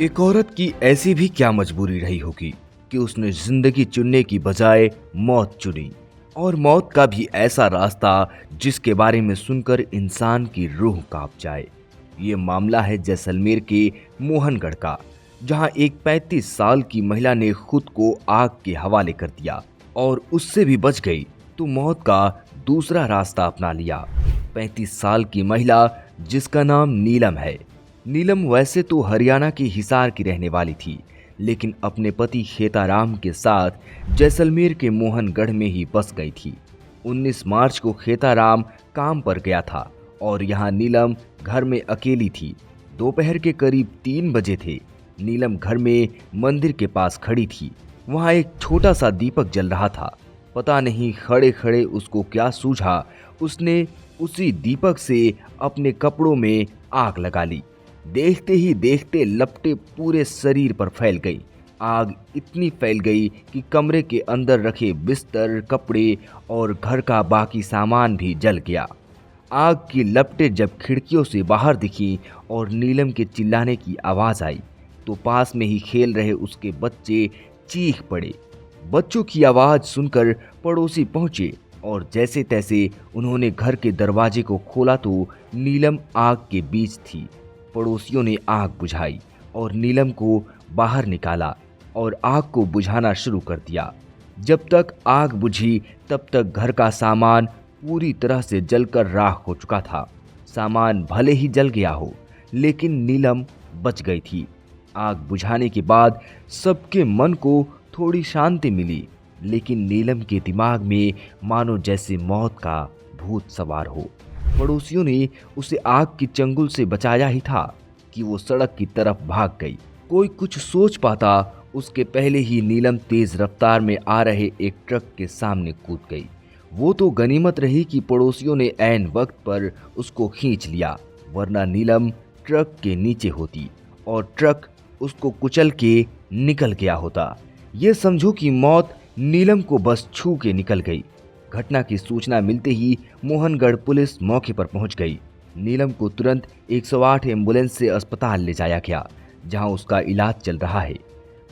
एक औरत की ऐसी भी क्या मजबूरी रही होगी कि उसने जिंदगी चुनने की बजाय मौत चुनी। और मौत का भी ऐसा रास्ता जिसके बारे में सुनकर इंसान की रूह कांप जाए। ये मामला है जैसलमेर के मोहनगढ़ का, जहां एक 35 साल की महिला ने खुद को आग के हवाले कर दिया और उससे भी बच गई तो मौत का दूसरा रास्ता अपना लिया। 35 साल की महिला जिसका नाम नीलम है। नीलम वैसे तो हरियाणा के हिसार की रहने वाली थी, लेकिन अपने पति खेताराम के साथ जैसलमेर के मोहनगढ़ में ही बस गई थी। 19 मार्च को खेताराम काम पर गया था और यहाँ नीलम घर में अकेली थी। दोपहर के करीब 3 बजे थे। नीलम घर में मंदिर के पास खड़ी थी। वहाँ एक छोटा सा दीपक जल रहा था। पता नहीं खड़े खड़े उसको क्या सूझा, उसने उसी दीपक से अपने कपड़ों में आग लगा ली। देखते ही देखते लपटें पूरे शरीर पर फैल गई। आग इतनी फैल गई कि कमरे के अंदर रखे बिस्तर, कपड़े और घर का बाकी सामान भी जल गया। आग की लपटें जब खिड़कियों से बाहर दिखी और नीलम के चिल्लाने की आवाज आई, तो पास में ही खेल रहे उसके बच्चे चीख पड़े। बच्चों की आवाज सुनकर पड़ोसी पहुंचे और जैसे तैसे उन्होंने घर के दरवाजे को खोला तो नीलम आग के बीच थी। पड़ोसियों ने आग बुझाई और नीलम को बाहर निकाला और आग को बुझाना शुरू कर दिया। जब तक आग बुझी तब तक घर का सामान पूरी तरह से जलकर राख हो चुका था। सामान भले ही जल गया हो, लेकिन नीलम बच गई थी। आग बुझाने के बाद सबके मन को थोड़ी शांति मिली, लेकिन नीलम के दिमाग में मानो जैसे मौत का भूत सवार हो। पड़ोसियों ने उसे आग की चंगुल से बचाया ही था कि वो सड़क की तरफ भाग गई। कोई कुछ सोच पाता उसके पहले ही नीलम तेज रफ्तार में आ रहे एक ट्रक के सामने कूद गई। वो तो गनीमत रही कि पड़ोसियों ने ऐन वक्त पर उसको खींच लिया, वरना नीलम ट्रक के नीचे होती और ट्रक उसको कुचल के निकल गया होता। ये समझो कि मौत नीलम को बस छू के निकल गई। घटना की सूचना मिलते ही मोहनगढ़ पुलिस मौके पर पहुंच गई। नीलम को तुरंत 108 एम्बुलेंस से अस्पताल ले जाया गया, जहां उसका इलाज चल रहा है।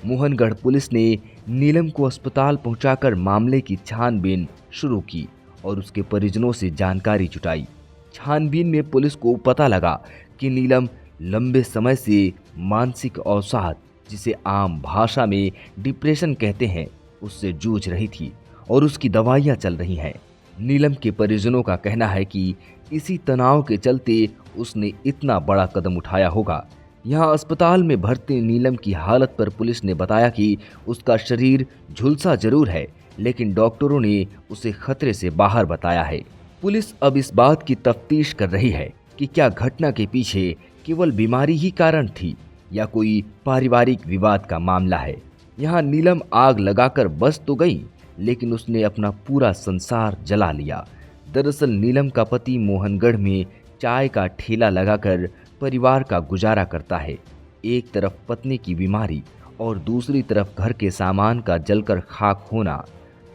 मोहनगढ़ पुलिस ने नीलम को अस्पताल पहुंचाकर मामले की छानबीन शुरू की और उसके परिजनों से जानकारी जुटाई। छानबीन में पुलिस को पता लगा कि नीलम लंबे समय से मानसिक अवसाद, जिसे आम भाषा में डिप्रेशन कहते हैं, उससे जूझ रही थी और उसकी दवाइयां चल रही हैं। नीलम के परिजनों का कहना है कि इसी तनाव के चलते उसने इतना बड़ा कदम उठाया होगा। यहाँ अस्पताल में भर्ती नीलम की हालत पर पुलिस ने बताया कि उसका शरीर झुलसा जरूर है, लेकिन डॉक्टरों ने उसे खतरे से बाहर बताया है। पुलिस अब इस बात की तफ्तीश कर रही है कि क्या घटना के पीछे केवल बीमारी ही कारण थी या कोई पारिवारिक विवाद का मामला है। यहाँ नीलम आग लगाकर बच तो गई, लेकिन उसने अपना पूरा संसार जला लिया। दरअसल नीलम का पति मोहनगढ़ में चाय का ठेला लगाकर परिवार का गुजारा करता है। एक तरफ पत्नी की बीमारी और दूसरी तरफ घर के सामान का जलकर खाक होना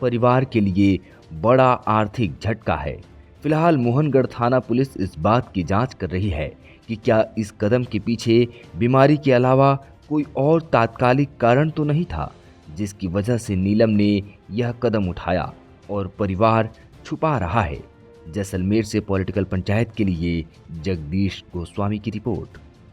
परिवार के लिए बड़ा आर्थिक झटका है। फिलहाल मोहनगढ़ थाना पुलिस इस बात की जांच कर रही है कि क्या इस कदम के पीछे बीमारी के अलावा कोई और तात्कालिक कारण तो नहीं था, जिसकी वजह से नीलम ने यह कदम उठाया और परिवार छुपा रहा है। जैसलमेर से पॉलिटिकल पंचायत के लिए जगदीश गोस्वामी की रिपोर्ट।